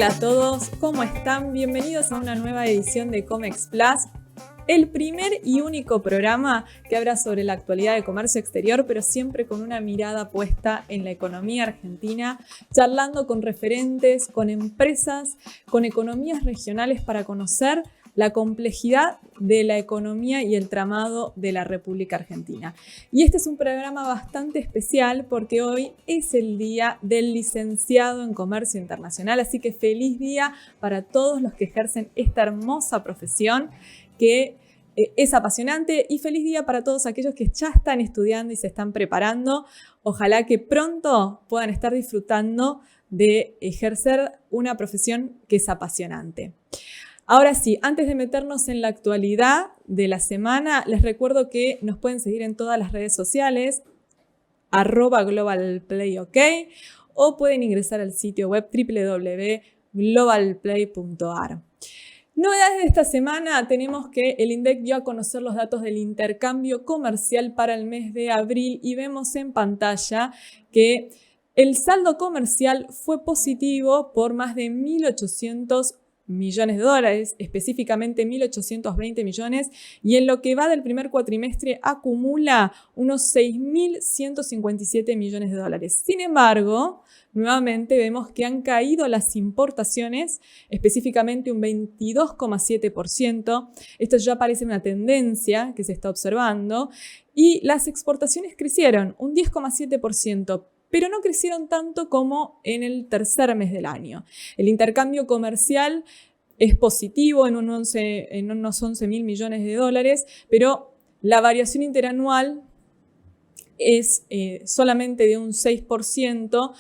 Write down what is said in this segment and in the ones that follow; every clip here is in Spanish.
Hola a todos, ¿cómo están? Bienvenidos a una nueva edición de Comex Plus, el primer y único programa que habla sobre la actualidad de comercio exterior, pero siempre con una mirada puesta en la economía argentina, charlando con referentes, con empresas, con economías regionales para conocer la complejidad de la economía y el tramado de la República Argentina. Y este es un programa bastante especial porque hoy es el día del licenciado en Comercio Internacional, así que feliz día para todos los que ejercen esta hermosa profesión que es apasionante, y feliz día para todos aquellos que ya están estudiando y se están preparando. Ojalá que pronto puedan estar disfrutando de ejercer una profesión que es apasionante. Ahora sí, antes de meternos en la actualidad de la semana, les recuerdo que nos pueden seguir en todas las redes sociales, @globalplayok, o pueden ingresar al sitio web www.globalplay.ar. Novedades de esta semana, tenemos que el INDEC dio a conocer los datos del intercambio comercial para el mes de abril y vemos en pantalla que el saldo comercial fue positivo por más de 1.800 millones de dólares, específicamente 1.820 millones, y en lo que va del primer cuatrimestre acumula unos 6.157 millones de dólares. Sin embargo, nuevamente vemos que han caído las importaciones, específicamente un 22,7%. Esto ya parece una tendencia que se está observando. Y las exportaciones crecieron un 10,7%. Pero no crecieron tanto como en el tercer mes del año. El intercambio comercial es positivo en unos 11.000 millones de dólares, pero la variación interanual es solamente de un 6%,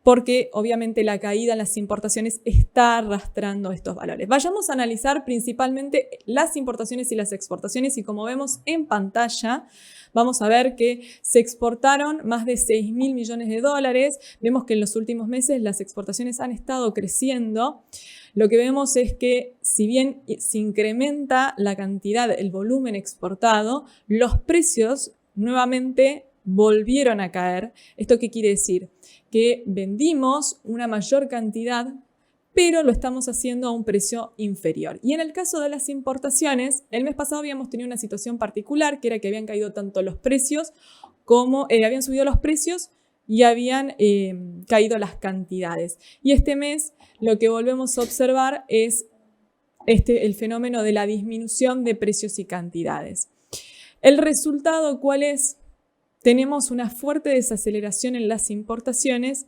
porque obviamente la caída en las importaciones está arrastrando estos valores. Vayamos a analizar principalmente las importaciones y las exportaciones, y como vemos en pantalla, vamos a ver que se exportaron más de 6.000 millones de dólares. Vemos que en los últimos meses las exportaciones han estado creciendo. Lo que vemos es que si bien se incrementa la cantidad, el volumen exportado, los precios nuevamente volvieron a caer. ¿Esto qué quiere decir? Que vendimos una mayor cantidad, pero lo estamos haciendo a un precio inferior. Y en el caso de las importaciones, el mes pasado habíamos tenido una situación particular, que era que habían caído tanto los precios como habían subido los precios y habían caído las cantidades. Y este mes lo que volvemos a observar es el fenómeno de la disminución de precios y cantidades. ¿El resultado cuál es? Tenemos una fuerte desaceleración en las importaciones.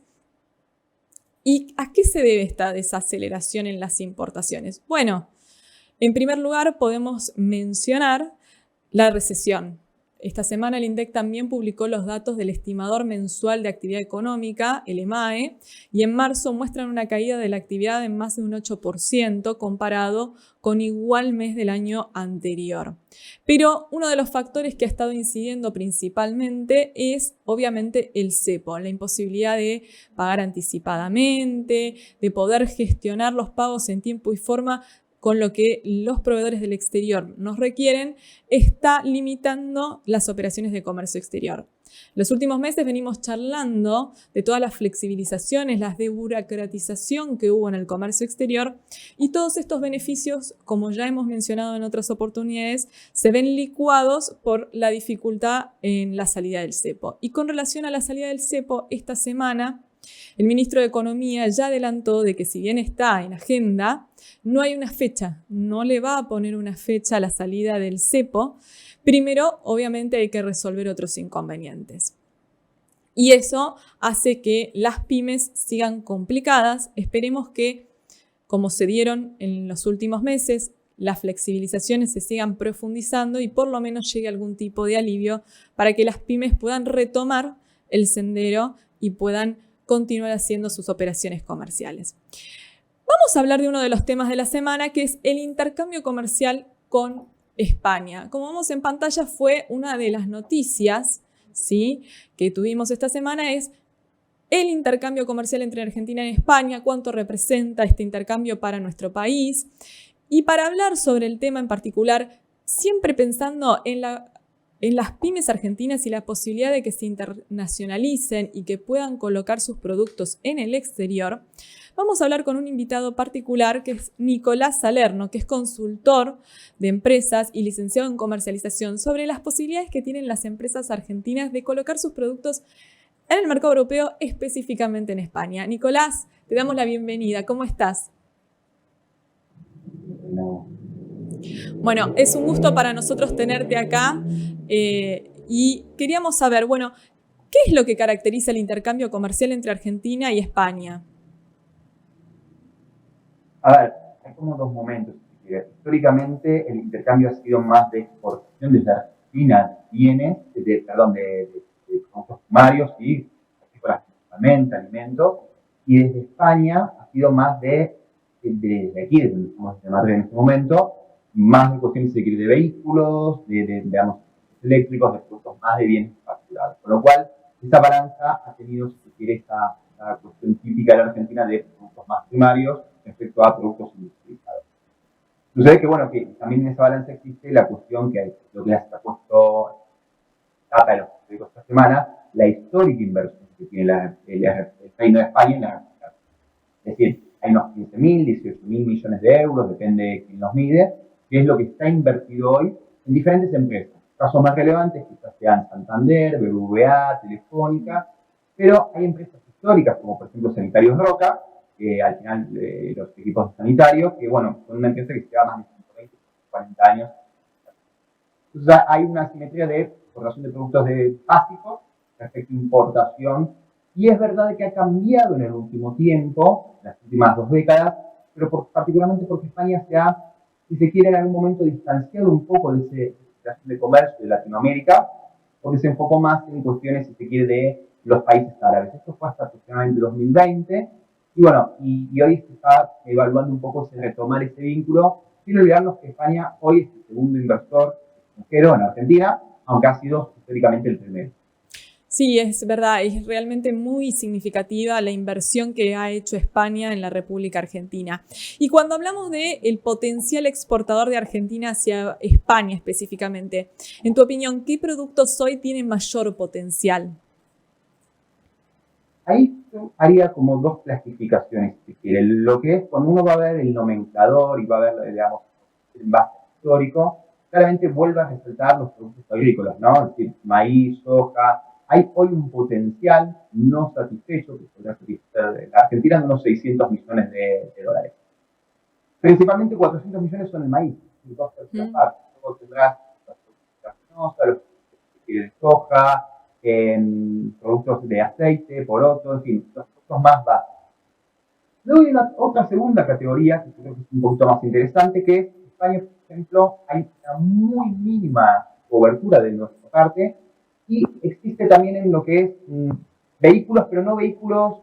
¿Y a qué se debe esta desaceleración en las importaciones? Bueno, en primer lugar podemos mencionar la recesión. Esta semana el INDEC también publicó los datos del estimador mensual de actividad económica, el EMAE, y en marzo muestran una caída de la actividad en más de un 8% comparado con igual mes del año anterior. Pero uno de los factores que ha estado incidiendo principalmente es obviamente el cepo, la imposibilidad de pagar anticipadamente, de poder gestionar los pagos en tiempo y forma con lo que los proveedores del exterior nos requieren, está limitando las operaciones de comercio exterior. Los últimos meses venimos charlando de todas las flexibilizaciones, la desburocratización que hubo en el comercio exterior, y todos estos beneficios, como ya hemos mencionado en otras oportunidades, se ven licuados por la dificultad en la salida del cepo. Y con relación a la salida del cepo, esta semana el ministro de Economía ya adelantó de que si bien está en agenda, no hay una fecha, no le va a poner una fecha a la salida del cepo. Primero, obviamente, hay que resolver otros inconvenientes. Y eso hace que las pymes sigan complicadas. Esperemos que, como se dieron en los últimos meses, las flexibilizaciones se sigan profundizando y por lo menos llegue algún tipo de alivio para que las pymes puedan retomar el sendero y puedan continuar haciendo sus operaciones comerciales. Vamos a hablar de uno de los temas de la semana, que es el intercambio comercial con España. Como vemos en pantalla, fue una de las noticias, ¿sí?, que tuvimos esta semana, es el intercambio comercial entre Argentina y España, cuánto representa este intercambio para nuestro país. Y para hablar sobre el tema en particular, siempre pensando en las pymes argentinas y la posibilidad de que se internacionalicen y que puedan colocar sus productos en el exterior, vamos a hablar con un invitado particular que es Nicolás Salerno, que es consultor de empresas y licenciado en comercialización, sobre las posibilidades que tienen las empresas argentinas de colocar sus productos en el mercado europeo, específicamente en España. Nicolás, te damos la bienvenida. ¿Cómo estás? No. Bueno, es un gusto para nosotros tenerte acá y queríamos saber, bueno, ¿qué es lo que caracteriza el intercambio comercial entre Argentina y España? A ver, hay como dos momentos. Históricamente el intercambio ha sido más de exportación desde Argentina, de productos primarios y principalmente alimentos, y desde España ha sido más de aquí, de donde estamos en Madrid en este momento, más de cuestiones de vehículos, digamos, eléctricos, de productos más de bienes facturados. Con lo cual, esta balanza ha tenido, si se quiere, esta cuestión típica de la Argentina de productos más primarios respecto a productos industrializados. Sucede que, bueno, que también en esa balanza existe la cuestión que lo que se ha puesto data de los periódicos esta semana, la histórica inversión que tiene el Reino de España en la Argentina. Es decir, hay unos 15.000, 18.000 millones de euros, depende de quién los mide, que es lo que está invertido hoy en diferentes empresas. Casos más relevantes quizás sean Santander, BBVA, Telefónica, pero hay empresas históricas como por ejemplo Sanitarios Roca, que al final los equipos sanitarios, que bueno, son una empresa que lleva más de 120, 40 años. Entonces hay una asimetría de exportación de productos básicos respecto a importación, y es verdad que ha cambiado en el último tiempo, las últimas 2 décadas, pero particularmente porque España se ha, si se quiere, en algún momento distanciado un poco de esa situación de comercio de Latinoamérica, porque se enfocó más en cuestiones, si se quiere, de los países árabes. Esto fue hasta aproximadamente 2020, y bueno, y hoy se está evaluando un poco retomar ese vínculo, sin olvidarnos que España hoy es el segundo inversor extranjero en Argentina, aunque ha sido históricamente el primero. Sí, es verdad, es realmente muy significativa la inversión que ha hecho España en la República Argentina. Y cuando hablamos del potencial exportador de Argentina hacia España específicamente, en tu opinión, ¿qué productos hoy tienen mayor potencial? Ahí yo haría como 2 clasificaciones, si quiere. Lo que es cuando uno va a ver el nomenclador y va a ver, digamos, el base histórico, claramente vuelve a resaltar los productos agrícolas, ¿no? Es decir, maíz, soja. Hay hoy un potencial no satisfecho que podrá satisfacer la Argentina de unos 600 millones de dólares. Principalmente 400 millones son el maíz, y 2/3 partes. Luego tendrás los productos de soja, productos de aceite, poroto, en fin, los productos más básicos. Luego hay otra segunda categoría que creo que es un poquito más interesante, que es España, por ejemplo, hay una muy mínima cobertura de nuestra parte, y existe también en lo que es vehículos, pero no vehículos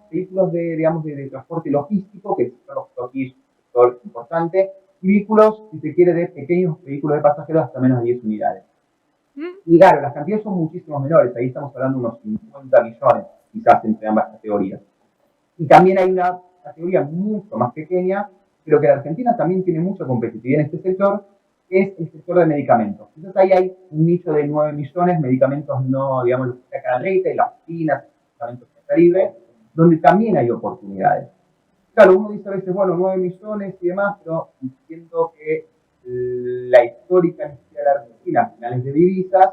de, digamos, de transporte logístico, que son los aquí un sector importante, y vehículos, si se quiere, de pequeños vehículos de pasajeros hasta menos de 10 unidades. Y claro, las cantidades son muchísimo menores, ahí estamos hablando de unos 50 millones, quizás entre ambas categorías. Y también hay una categoría mucho más pequeña, pero que la Argentina también tiene mucha competitividad en este sector, que es el sector de medicamentos. Entonces ahí hay un nicho de 9 millones, medicamentos no, digamos, los que sacan a leite, las oficinas, medicamentos de calibre, donde también hay oportunidades. Claro, uno dice a veces, bueno, 9 millones y demás, pero entiendo que la histórica necesidad de la Argentina, finales de divisas,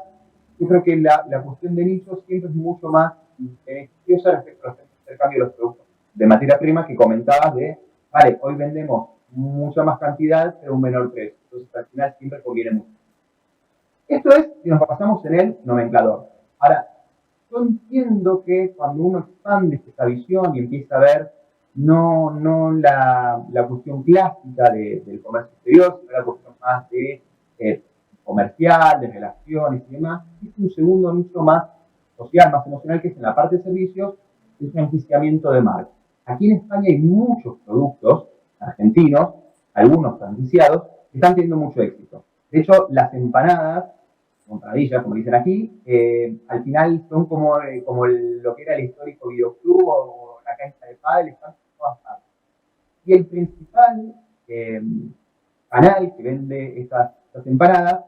yo creo que la cuestión de nichos siempre es mucho más beneficiosa respecto al intercambio de los productos de materia prima que comentabas de, vale, hoy vendemos mucha más cantidad, pero un menor precio. Entonces, al final siempre conviene mucho. Esto es si nos pasamos en el nomenclador. Ahora, yo entiendo que cuando uno expande esta visión y empieza a ver no la cuestión clásica del comercio exterior, sino la cuestión más de comercial, de relaciones y demás, es un segundo nicho más social, más emocional, que es en la parte de servicios, el franquiciamiento de marca. Aquí en España hay muchos productos argentinos, algunos franquiciados, que están teniendo mucho éxito. De hecho, las empanadas, empanadillas, como dicen aquí, al final son como lo que era el histórico videoclub o la cancha de pádel, están en todas partes. Y el principal canal que vende estas empanadas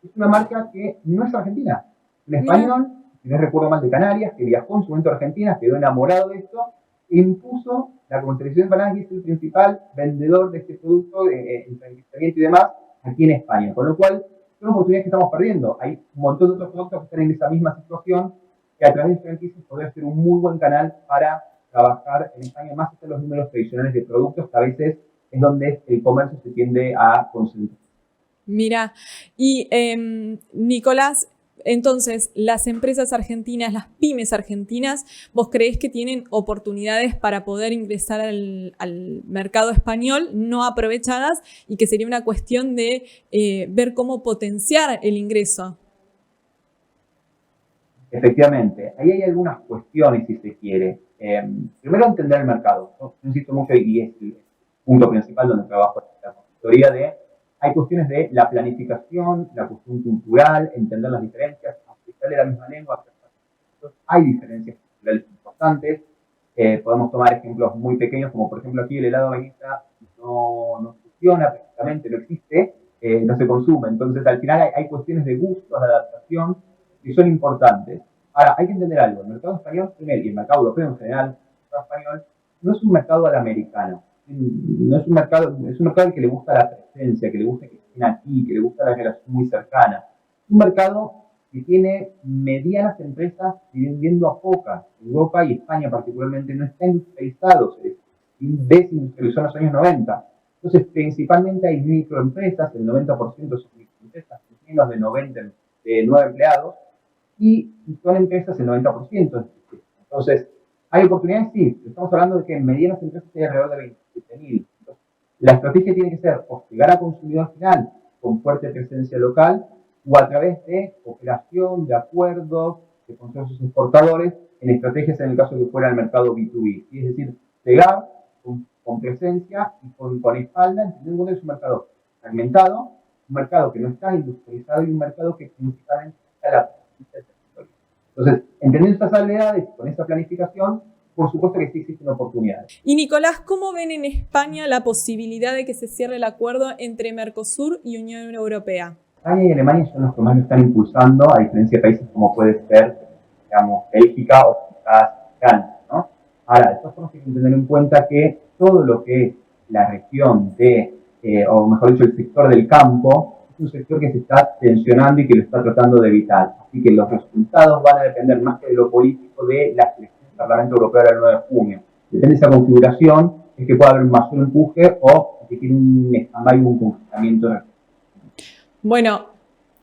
es una marca que no es argentina, es un español, si no recuerdo mal, de Canarias, que viajó en su momento a Argentina, quedó enamorado de esto, impuso la comercialización de empanadas y es el principal vendedor de este producto en franquiciamiento y demás aquí en España. Con lo cual, son oportunidades que estamos perdiendo. Hay un montón de otros productos que están en esa misma situación que a través de franquicias podría ser un muy buen canal para trabajar en España, más allá de los números tradicionales de productos, que a veces es donde el comercio se tiende a concentrar. Mira, y Nicolás, entonces, las empresas argentinas, las pymes argentinas, ¿vos creés que tienen oportunidades para poder ingresar al mercado español no aprovechadas y que sería una cuestión de ver cómo potenciar el ingreso? Efectivamente, ahí hay algunas cuestiones, si se quiere. Primero, entender el mercado. Yo insisto mucho, y es el punto principal donde trabajo en la consultoría, hay cuestiones de la planificación, la cuestión cultural, entender las diferencias, aunque sale la misma lengua, hay diferencias culturales importantes. Podemos tomar ejemplos muy pequeños, como por ejemplo aquí el helado de vainilla no funciona, prácticamente no existe, no se consume. Entonces, al final hay cuestiones de gustos, de adaptación, que son importantes. Ahora, hay que entender algo. El mercado español, y el mercado europeo en general, el mercado español, no es un mercado al americano. No es un mercado, es un mercado que le gusta la presencia, que le gusta que estén aquí, que le gusta la relación muy cercana. Es un mercado que tiene medianas empresas vendiendo a pocas. Europa y España particularmente no están industrializados, se desindustrializó en los años 90. Entonces, principalmente hay microempresas, el 90% son microempresas, menos de 9 empleados, y son empresas el 90%. Entonces, ¿hay oportunidades? Sí, estamos hablando de que en medianas empresas hay alrededor de 27.000. La estrategia tiene que ser o llegar a consumidor final con fuerte presencia local o a través de cooperación, de acuerdos, de consorcios exportadores, en estrategias en el caso de que fuera el mercado B2B. Es decir, llegar con presencia y con espalda, entendiendo que es un mercado fragmentado, un mercado que no está industrializado y un mercado que principalmente está a la presencia del territorio. Entonces, entendiendo estas habilidades, con esta planificación, por supuesto que sí existen oportunidades. Y Nicolás, ¿cómo ven en España la posibilidad de que se cierre el acuerdo entre Mercosur y Unión Europea? España y Alemania son los que más lo están impulsando, a diferencia de países como puede ser, digamos, Bélgica o quizás Francia, ¿no? Ahora, de todas formas hay que tener en cuenta que todo lo que es la región o mejor dicho, el sector del campo, es un sector que se está tensionando y que lo está tratando de evitar. Así que los resultados van a depender más que de lo político de la elección del Parlamento Europeo del 9 de junio. Depende de esa configuración, es que pueda haber un mayor empuje o que tiene un stand-by o un congelamiento. Bueno,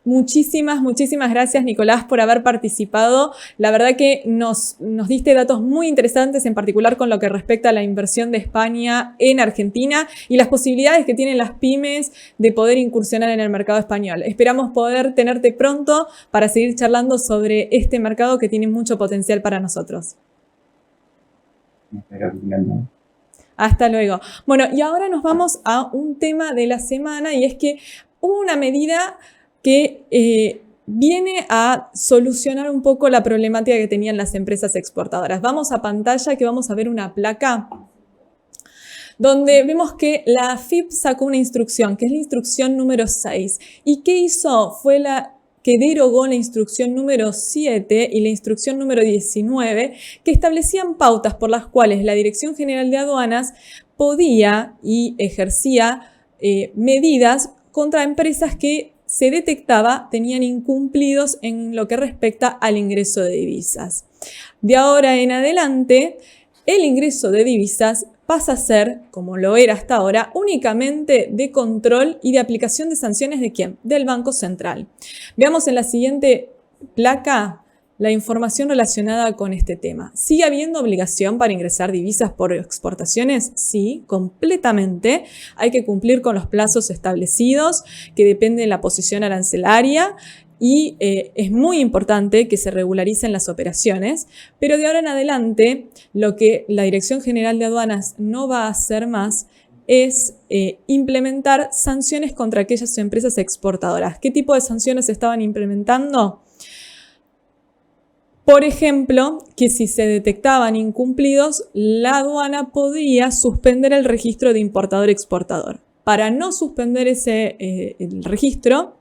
muchísimas gracias, Nicolás, por haber participado. La verdad que nos diste datos muy interesantes, en particular con lo que respecta a la inversión de España en Argentina y las posibilidades que tienen las pymes de poder incursionar en el mercado español. Esperamos poder tenerte pronto para seguir charlando sobre este mercado que tiene mucho potencial para nosotros. Hasta luego. Bueno, y ahora nos vamos a un tema de la semana, y es que hubo una medida que viene a solucionar un poco la problemática que tenían las empresas exportadoras. Vamos a pantalla, que vamos a ver una placa donde vemos que la AFIP sacó una instrucción, que es la instrucción número 6. ¿Y qué hizo? Fue la que derogó la instrucción número 7 y la instrucción número 19, que establecían pautas por las cuales la Dirección General de Aduanas podía y ejercía medidas contra empresas que se detectaba tenían incumplidos en lo que respecta al ingreso de divisas. De ahora en adelante, el ingreso de divisas pasa a ser, como lo era hasta ahora, únicamente de control y de aplicación de sanciones ¿de quién? Del Banco Central. Veamos en la siguiente placa la información relacionada con este tema. ¿Sigue habiendo obligación para ingresar divisas por exportaciones? Sí, completamente. Hay que cumplir con los plazos establecidos, que dependen de la posición arancelaria, y es muy importante que se regularicen las operaciones, pero de ahora en adelante lo que la Dirección General de Aduanas no va a hacer más es implementar sanciones contra aquellas empresas exportadoras. ¿Qué tipo de sanciones se estaban implementando? Por ejemplo, que si se detectaban incumplidos, la aduana podía suspender el registro de importador-exportador. Para no suspender el registro,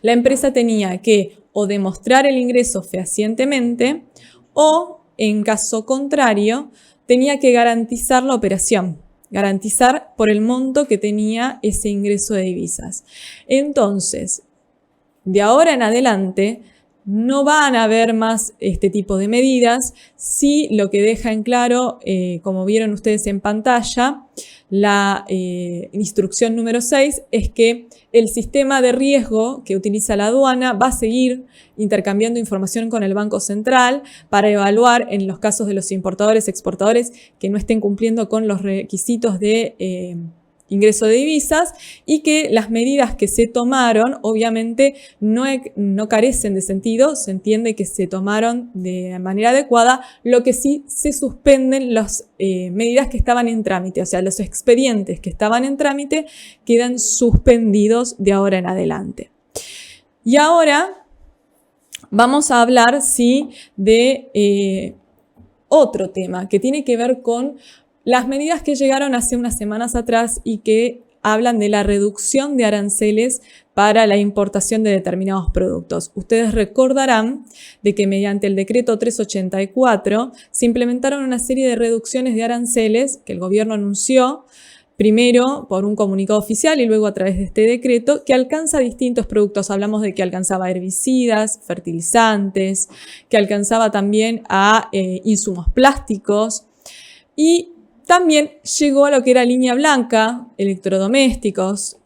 la empresa tenía que o demostrar el ingreso fehacientemente o, en caso contrario, tenía que garantizar la operación, garantizar por el monto que tenía ese ingreso de divisas. Entonces, de ahora en adelante, no van a haber más este tipo de medidas. Sí, lo que deja en claro, como vieron ustedes en pantalla, la instrucción número 6 es que el sistema de riesgo que utiliza la aduana va a seguir intercambiando información con el Banco Central para evaluar en los casos de los importadores, exportadores que no estén cumpliendo con los requisitos de ingreso de divisas, y que las medidas que se tomaron obviamente no carecen de sentido, se entiende que se tomaron de manera adecuada, lo que sí se suspenden las medidas que estaban en trámite, o sea, los expedientes que estaban en trámite quedan suspendidos de ahora en adelante. Y ahora vamos a hablar, sí, de otro tema que tiene que ver con las medidas que llegaron hace unas semanas atrás y que hablan de la reducción de aranceles para la importación de determinados productos. Ustedes recordarán de que mediante el decreto 384 se implementaron una serie de reducciones de aranceles que el gobierno anunció, primero por un comunicado oficial y luego a través de este decreto, que alcanza distintos productos. Hablamos de que alcanzaba herbicidas, fertilizantes, que alcanzaba también a insumos plásticos, y también llegó a lo que era línea blanca, electrodomésticos,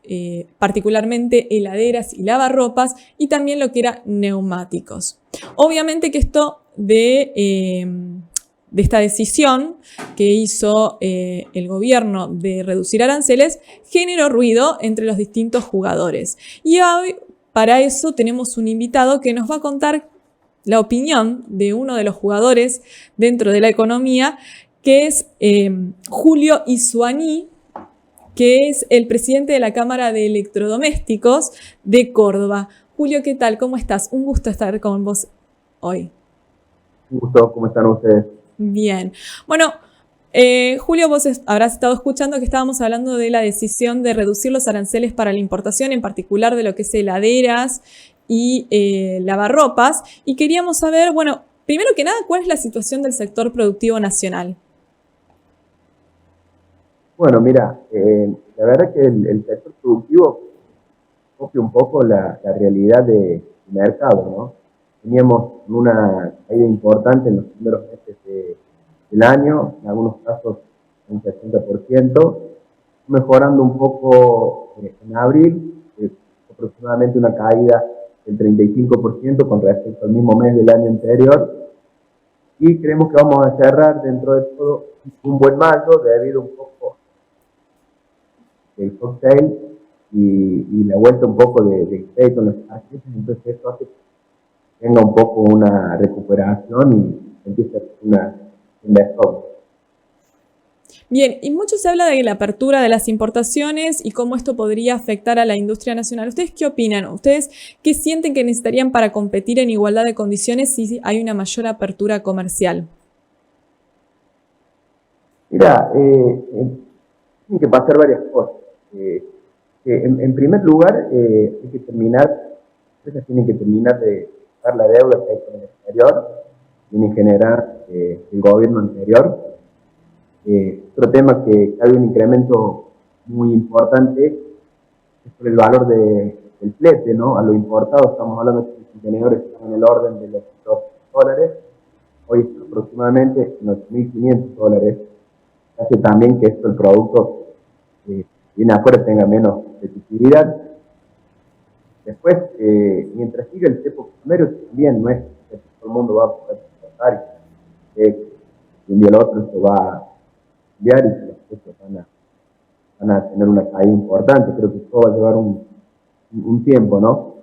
particularmente heladeras y lavarropas, y también lo que era neumáticos. Obviamente que esto de esta decisión que hizo el gobierno de reducir aranceles generó ruido entre los distintos jugadores. Y hoy, para eso, tenemos un invitado que nos va a contar la opinión de uno de los jugadores dentro de la economía, que es Julio Isuaní, que es el presidente de la Cámara de Electrodomésticos de Córdoba. Julio, ¿qué tal? ¿Cómo estás? Un gusto estar con vos hoy. Un gusto, ¿cómo están ustedes? Bien. Bueno, Julio, vos habrás estado escuchando que estábamos hablando de la decisión de reducir los aranceles para la importación, en particular de lo que es heladeras y lavarropas, y queríamos saber, bueno, primero que nada, ¿cuál es la situación del sector productivo nacional? Bueno, mira, la verdad que el sector productivo copia un poco la realidad del mercado, ¿no? Teníamos una caída importante en los primeros meses del año, en algunos casos un 60%, mejorando un poco en abril, aproximadamente una caída del 35% con respecto al mismo mes del año anterior, y creemos que vamos a cerrar dentro de todo un buen mayo debido un poco el cocktail y la vuelta un poco de crédito en los países. Entonces esto hace que tenga un poco una recuperación y empiece a ser una inversión. Bien, y mucho se habla de la apertura de las importaciones y cómo esto podría afectar a la industria nacional. ¿Ustedes qué opinan? ¿Ustedes qué sienten que necesitarían para competir en igualdad de condiciones si hay una mayor apertura comercial? Mira, tienen que pasar varias cosas. En primer lugar, hay que terminar, empresas tienen que terminar de pagar la deuda que hay con el exterior, tienen que generar el gobierno anterior. Otro tema que hay un incremento muy importante es por el valor del flete, ¿no? A lo importado, estamos hablando de que los contenedores están en el orden de los $2, hoy está aproximadamente en $8.500. Hace también que el producto viene afuera tenga menos competitividad. Después, mientras siga el cepo primero, también no es que todo el mundo va a poder exportar y de un día al otro esto va a cambiar y los precios van a tener una caída importante. Creo que esto va a llevar un tiempo, ¿no?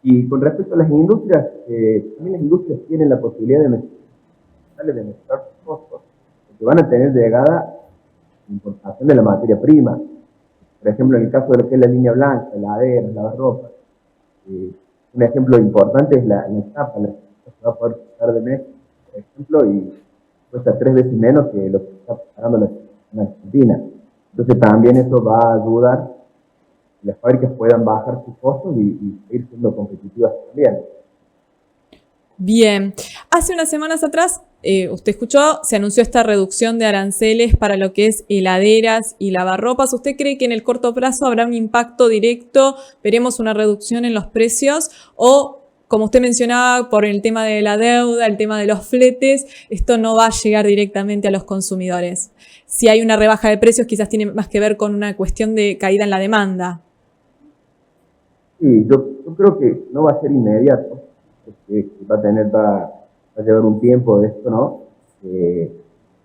Y con respecto a las industrias, también las industrias tienen la posibilidad de mejorar sus costos, porque van a tener llegada importación de la materia prima. Por ejemplo, en el caso de lo que es la línea blanca, heladeras, lavarropas, un ejemplo importante es la chapa. La chapa se va a poder usar de México, por ejemplo, y cuesta 3 veces menos que lo que está pagando en Argentina. Entonces también eso va a ayudar a que las fábricas puedan bajar sus costos y seguir siendo competitivas también. Bien, hace unas semanas atrás usted escuchó, se anunció esta reducción de aranceles para lo que es heladeras y lavarropas. ¿Usted cree que en el corto plazo habrá un impacto directo? ¿Veremos una reducción en los precios? ¿O, como usted mencionaba, por el tema de la deuda, el tema de los fletes, esto no va a llegar directamente a los consumidores? Si hay una rebaja de precios, quizás tiene más que ver con una cuestión de caída en la demanda. Sí, yo creo que no va a ser inmediato, que va a llevar un tiempo de esto, ¿no?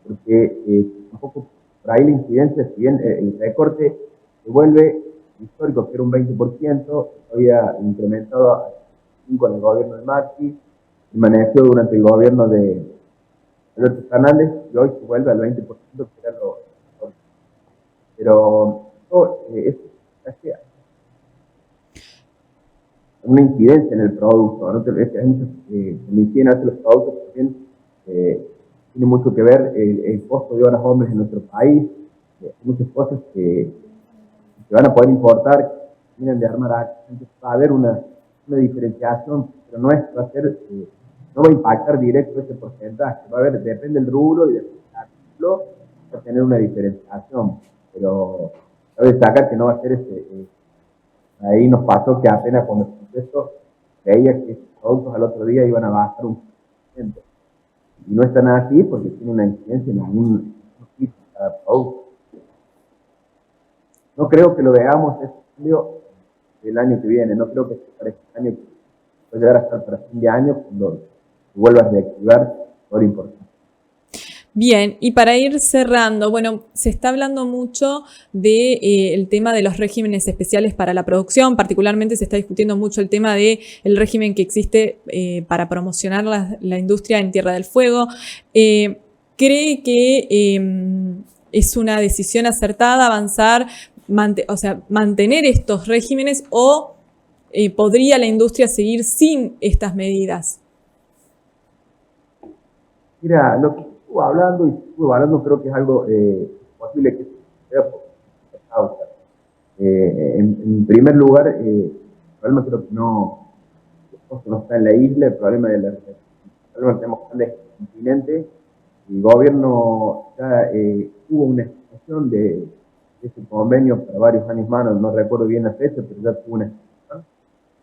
Porque tampoco por ahí la incidencia, si bien el recorte se vuelve histórico, que era un 20%, había incrementado a 5 en el gobierno de Macri, permaneció durante el gobierno de Alberto Fernández y hoy se vuelve al 20%, que era lo. Pero es una incidencia en el producto, ¿no? Hay muchas, cuando hace los productos también tiene mucho que ver el costo de horas hombres en nuestro país, hay muchas cosas que van a poder importar, que vienen de armar acá, entonces va a haber una diferenciación, pero no va a ser, no va a impactar directo ese porcentaje, va a haber, depende del rubro y del artículo, va a tener una diferenciación, pero cabe destacar que no va a ser ahí nos pasó que apenas cuando el proceso veía que estos productos al otro día iban a bajar un 1%. Y no es tan así porque tiene una incidencia en algún tipo de cada producto. No creo que lo veamos ese cambio el año que viene, no creo que para este año puede llegar a estar para fin de año cuando se vuelva a reactivar todo lo importante. Bien, y para ir cerrando, bueno, se está hablando mucho del tema de los regímenes especiales para la producción, particularmente se está discutiendo mucho el tema del régimen que existe para promocionar la industria en Tierra del Fuego. ¿Cree que es una decisión acertada avanzar, mantener estos regímenes o podría la industria seguir sin estas medidas? Mira, lo que estuvo hablando, creo que es algo posible que se pueda por esta causa. En primer lugar, el problema creo que no está en la isla, el problema lo tenemos en el continente. El gobierno ya hubo una extensión de ese convenio para varios años más, no recuerdo bien la fecha, pero ya tuvo una extensión.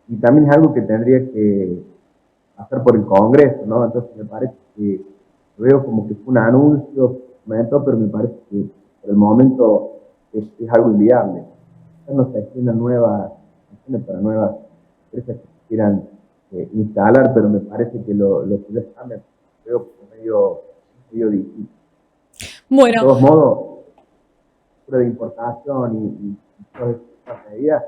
Y también es algo que tendría que pasar por el Congreso, ¿no? Entonces me parece que veo como que fue un anuncio, pero me parece que por el momento es algo inviable. Ya no se extienden para nuevas empresas que quieran instalar, pero me parece que lo que les cambia veo como medio difícil. Bueno. De todos modos, de importación y todas estas medidas,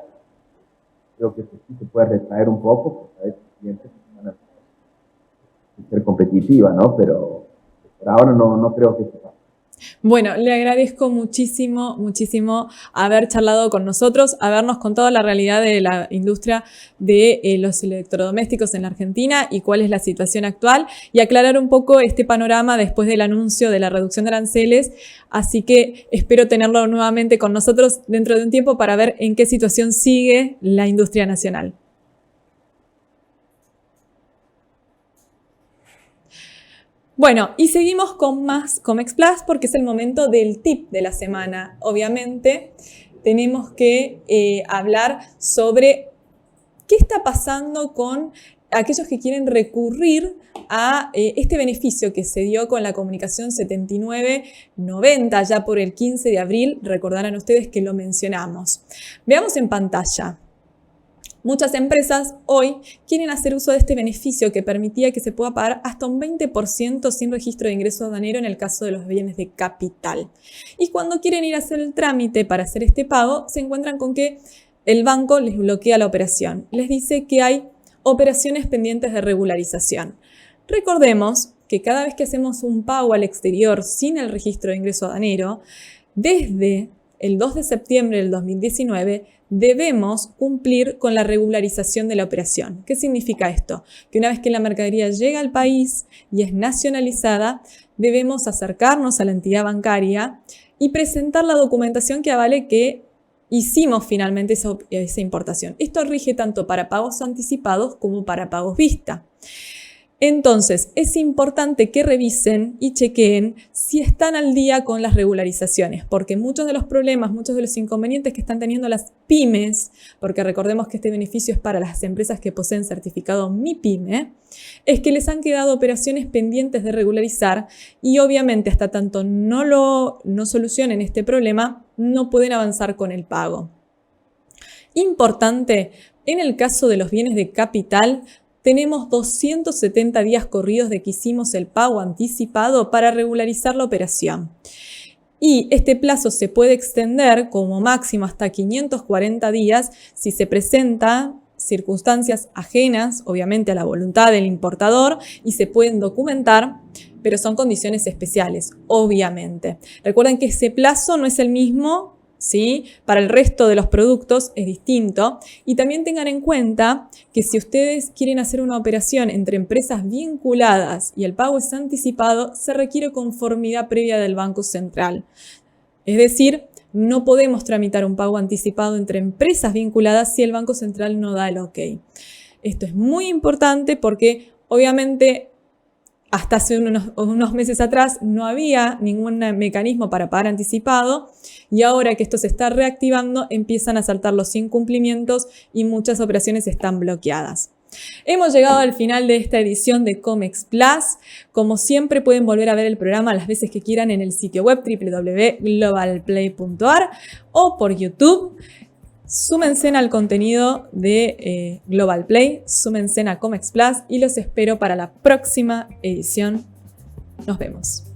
creo que sí se puede retraer un poco, porque a veces los clientes van a ser competitivas, ¿no? Pero por ahora no creo que se pase. Bueno, le agradezco muchísimo, muchísimo haber charlado con nosotros, habernos contado la realidad de la industria de los electrodomésticos en la Argentina y cuál es la situación actual y aclarar un poco este panorama después del anuncio de la reducción de aranceles. Así que espero tenerlo nuevamente con nosotros dentro de un tiempo para ver en qué situación sigue la industria nacional. Bueno, y seguimos con más Comex Plus porque es el momento del tip de la semana. Obviamente tenemos que hablar sobre qué está pasando con aquellos que quieren recurrir a este beneficio que se dio con la comunicación 7990 ya por el 15 de abril. Recordarán ustedes que lo mencionamos. Veamos en pantalla. Muchas empresas hoy quieren hacer uso de este beneficio que permitía que se pueda pagar hasta un 20% sin registro de ingreso aduanero en el caso de los bienes de capital. Y cuando quieren ir a hacer el trámite para hacer este pago, se encuentran con que el banco les bloquea la operación. Les dice que hay operaciones pendientes de regularización. Recordemos que cada vez que hacemos un pago al exterior sin el registro de ingreso aduanero, desde el 2 de septiembre del 2019, debemos cumplir con la regularización de la operación. ¿Qué significa esto? Que una vez que la mercadería llega al país y es nacionalizada, debemos acercarnos a la entidad bancaria y presentar la documentación que avale que hicimos finalmente esa importación. Esto rige tanto para pagos anticipados como para pagos vista. Entonces, es importante que revisen y chequeen si están al día con las regularizaciones, porque muchos de los problemas, muchos de los inconvenientes que están teniendo las pymes, porque recordemos que este beneficio es para las empresas que poseen certificado MIPYME, es que les han quedado operaciones pendientes de regularizar y obviamente hasta tanto no solucionen este problema, no pueden avanzar con el pago. Importante, en el caso de los bienes de capital, tenemos 270 días corridos de que hicimos el pago anticipado para regularizar la operación. Y este plazo se puede extender como máximo hasta 540 días si se presentan circunstancias ajenas, obviamente, a la voluntad del importador y se pueden documentar, pero son condiciones especiales, obviamente. Recuerden que ese plazo no es el mismo, ¿sí? Para el resto de los productos es distinto. Y también tengan en cuenta que si ustedes quieren hacer una operación entre empresas vinculadas y el pago es anticipado, se requiere conformidad previa del Banco Central. Es decir, no podemos tramitar un pago anticipado entre empresas vinculadas si el Banco Central no da el ok. Esto es muy importante porque obviamente hasta hace unos meses atrás no había ningún mecanismo para pagar anticipado y ahora que esto se está reactivando empiezan a saltar los incumplimientos y muchas operaciones están bloqueadas. Hemos llegado al final de esta edición de Comex Plus. Como siempre pueden volver a ver el programa las veces que quieran en el sitio web www.globalplay.ar o por YouTube. Súmense al contenido de Global Play, súmense a Comex Plus y los espero para la próxima edición. Nos vemos.